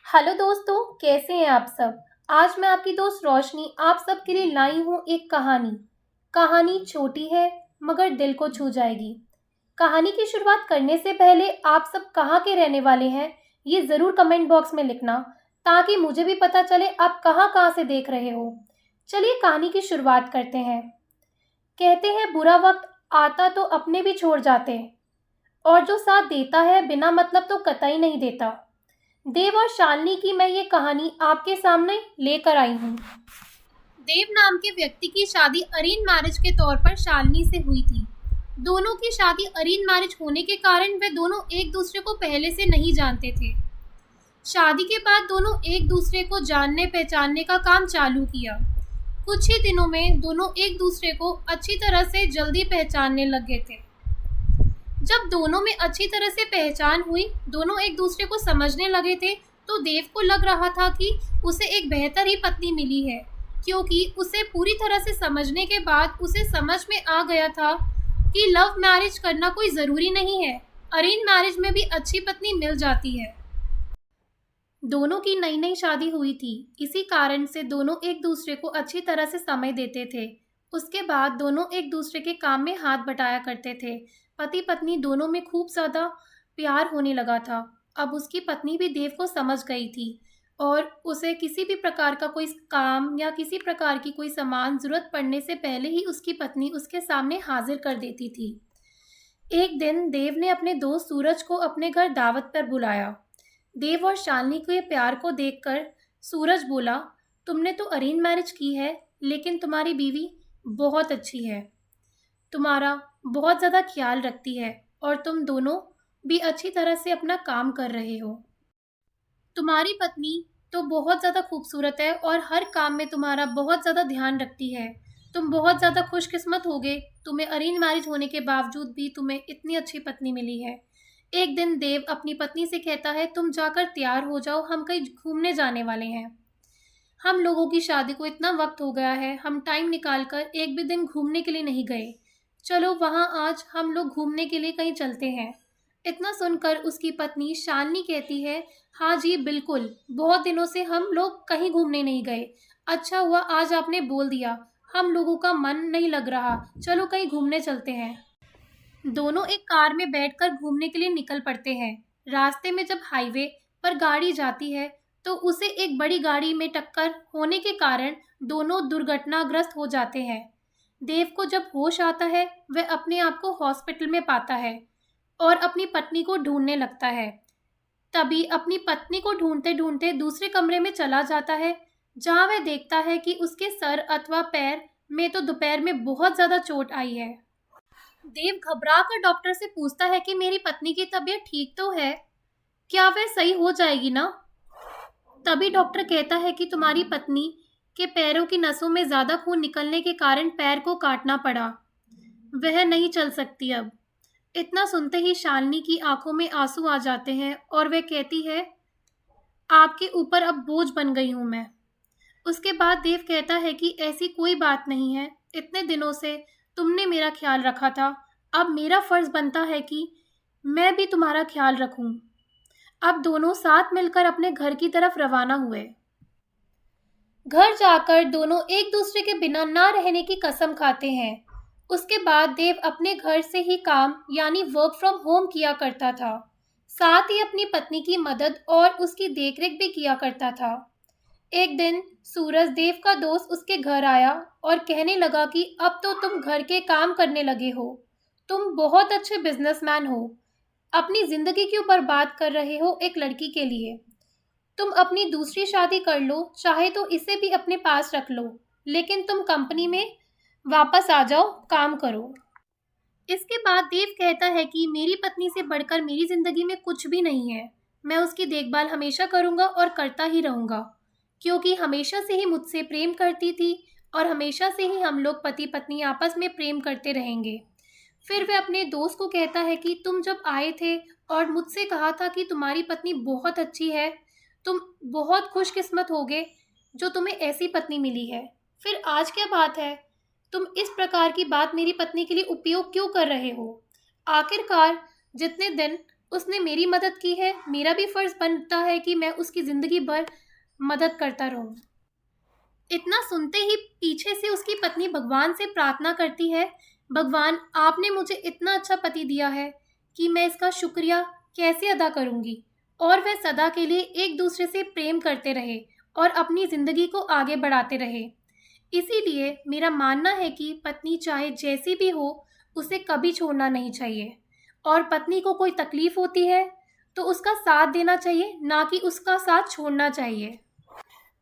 Hello दोस्तों, कैसे हैं आप सब। आज मैं आपकी दोस्त रोशनी आप सब के लिए लाई हूँ एक कहानी। कहानी छोटी है मगर दिल को छू जाएगी। कहानी की शुरुआत करने से पहले आप सब कहाँ के रहने वाले हैं ये ज़रूर कमेंट बॉक्स में लिखना, ताकि मुझे भी पता चले आप कहाँ कहाँ से देख रहे हो। चलिए कहानी की शुरुआत करते हैं। कहते हैं बुरा वक्त आता तो अपने भी छोड़ जाते हैं, और जो साथ देता है बिना मतलब तो कतई नहीं देता। देव और शालिनी की मैं ये कहानी आपके सामने लेकर आई हूँ। देव नाम के व्यक्ति की शादी अरेंज मैरिज के तौर पर शालिनी से हुई थी। दोनों की शादी अरेंज मैरिज होने के कारण वे दोनों एक दूसरे को पहले से नहीं जानते थे। शादी के बाद दोनों एक दूसरे को जानने पहचानने का काम चालू किया। कुछ ही दिनों में दोनों एक दूसरे को अच्छी तरह से जल्दी पहचानने लग गए थे। जब दोनों में अच्छी तरह से पहचान हुई, दोनों एक दूसरे को समझने लगे थे, तो देव को लग रहा था कि उसे एक बेहतर ही पत्नी मिली है, क्योंकि उसे पूरी तरह से समझने के बाद उसे समझ में आ गया था कि लव मैरिज करना कोई ज़रूरी नहीं है, अरेंज मैरिज में भी अच्छी पत्नी मिल जाती है। दोनों की नई नई शादी हुई थी, इसी कारण से दोनों एक दूसरे को अच्छी तरह से समय देते थे। उसके बाद दोनों एक दूसरे के काम में हाथ बटाया करते थे। पति पत्नी दोनों में खूब ज़्यादा प्यार होने लगा था। अब उसकी पत्नी भी देव को समझ गई थी और उसे किसी भी प्रकार का कोई काम या किसी प्रकार की कोई सामान ज़रूरत पड़ने से पहले ही उसकी पत्नी उसके सामने हाजिर कर देती थी। एक दिन देव ने अपने दोस्त सूरज को अपने घर दावत पर बुलाया। देव और शालिनी के प्यार को देखकर सूरज बोला, तुमने तो अरेंज मैरिज की है, लेकिन तुम्हारी बीवी बहुत अच्छी है, तुम्हारा बहुत ज़्यादा ख्याल रखती है और तुम दोनों भी अच्छी तरह से अपना काम कर रहे हो। तुम्हारी पत्नी तो बहुत ज़्यादा खूबसूरत है और हर काम में तुम्हारा बहुत ज़्यादा ध्यान रखती है। तुम बहुत ज़्यादा खुशकिस्मत होगे, तुम्हें अरेंज मैरिज होने के बावजूद भी तुम्हें इतनी अच्छी पत्नी मिली है। एक दिन देव अपनी पत्नी से कहता है, तुम जाकर तैयार हो जाओ, हम कहीं घूमने जाने वाले हैं। हम लोगों की शादी को इतना वक्त हो गया है, हम टाइम निकाल कर एक भी दिन घूमने के लिए नहीं गए। चलो वहाँ आज हम लोग घूमने के लिए कहीं चलते हैं। इतना सुनकर उसकी पत्नी शालिनी कहती है, हाँ जी बिल्कुल, बहुत दिनों से हम लोग कहीं घूमने नहीं गए। अच्छा हुआ आज आपने बोल दिया, हम लोगों का मन नहीं लग रहा, चलो कहीं घूमने चलते हैं। दोनों एक कार में बैठकर घूमने के लिए निकल पड़ते हैं। रास्ते में जब हाईवे पर गाड़ी जाती है तो उसे एक बड़ी गाड़ी में टक्कर होने के कारण दोनों दुर्घटनाग्रस्त हो जाते हैं। देव को जब होश आता है वह अपने आप को हॉस्पिटल में पाता है और अपनी पत्नी को ढूंढने लगता है। तभी अपनी पत्नी को ढूंढते ढूंढते दूसरे कमरे में चला जाता है, जहां वह देखता है कि उसके सर अथवा पैर में तो दोपहर में बहुत ज़्यादा चोट आई है। देव घबरा कर डॉक्टर से पूछता है कि मेरी पत्नी की तबीयत ठीक तो है, क्या वह सही हो जाएगी ना। तभी डॉक्टर कहता है कि तुम्हारी पत्नी के पैरों की नसों में ज़्यादा खून निकलने के कारण पैर को काटना पड़ा, वह नहीं चल सकती अब। इतना सुनते ही शालिनी की आंखों में आंसू आ जाते हैं और वह कहती है, आपके ऊपर अब बोझ बन गई हूँ मैं। उसके बाद देव कहता है कि ऐसी कोई बात नहीं है, इतने दिनों से तुमने मेरा ख्याल रखा था, अब मेरा फर्ज बनता है कि मैं भी तुम्हारा ख्याल रखूं। अब दोनों साथ मिलकर अपने घर की तरफ रवाना हुए। घर जाकर दोनों एक दूसरे के बिना ना रहने की कसम खाते हैं। उसके बाद देव अपने घर से ही काम यानी वर्क फ्रॉम होम किया करता था, साथ ही अपनी पत्नी की मदद और उसकी देखरेख भी किया करता था। एक दिन सूरज, देव का दोस्त, उसके घर आया और कहने लगा कि अब तो तुम घर के काम करने लगे हो, तुम बहुत अच्छे बिजनेसमैन हो, अपनी जिंदगी क्यों बर्बाद कर रहे हो एक लड़की के लिए। तुम अपनी दूसरी शादी कर लो, चाहे तो इसे भी अपने पास रख लो, लेकिन तुम कंपनी में वापस आ जाओ, काम करो। इसके बाद देव कहता है कि मेरी पत्नी से बढ़कर मेरी जिंदगी में कुछ भी नहीं है, मैं उसकी देखभाल हमेशा करूँगा और करता ही रहूँगा, क्योंकि हमेशा से ही मुझसे प्रेम करती थी और हमेशा से ही हम लोग पति पत्नी आपस में प्रेम करते रहेंगे। फिर वह अपने दोस्त को कहता है कि तुम जब आए थे और मुझसे कहा था कि तुम्हारी पत्नी बहुत अच्छी है, तुम बहुत खुशकिस्मत होगे जो तुम्हें ऐसी पत्नी मिली है, फिर आज क्या बात है, तुम इस प्रकार की बात मेरी पत्नी के लिए उपयोग क्यों कर रहे हो। आखिरकार जितने दिन उसने मेरी मदद की है, मेरा भी फर्ज बनता है कि मैं उसकी जिंदगी भर मदद करता रहूं। इतना सुनते ही पीछे से उसकी पत्नी भगवान से प्रार्थना करती है, भगवान आपने मुझे इतना अच्छा पति दिया है कि मैं इसका शुक्रिया कैसे अदा करूंगी। और वह सदा के लिए एक दूसरे से प्रेम करते रहे और अपनी जिंदगी को आगे बढ़ाते रहे। इसीलिए मेरा मानना है कि पत्नी चाहे जैसी भी हो, उसे कभी छोड़ना नहीं चाहिए। और पत्नी को कोई तकलीफ होती है तो उसका साथ देना चाहिए, ना कि उसका साथ छोड़ना चाहिए।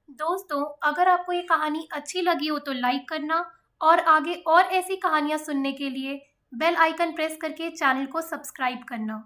दोस्तों, अगर आपको ये कहानी अच्छी लगी हो तो लाइक करना, और आगे और ऐसी कहानियाँ सुनने के लिए बेल आइकन प्रेस करके चैनल को सब्सक्राइब करना।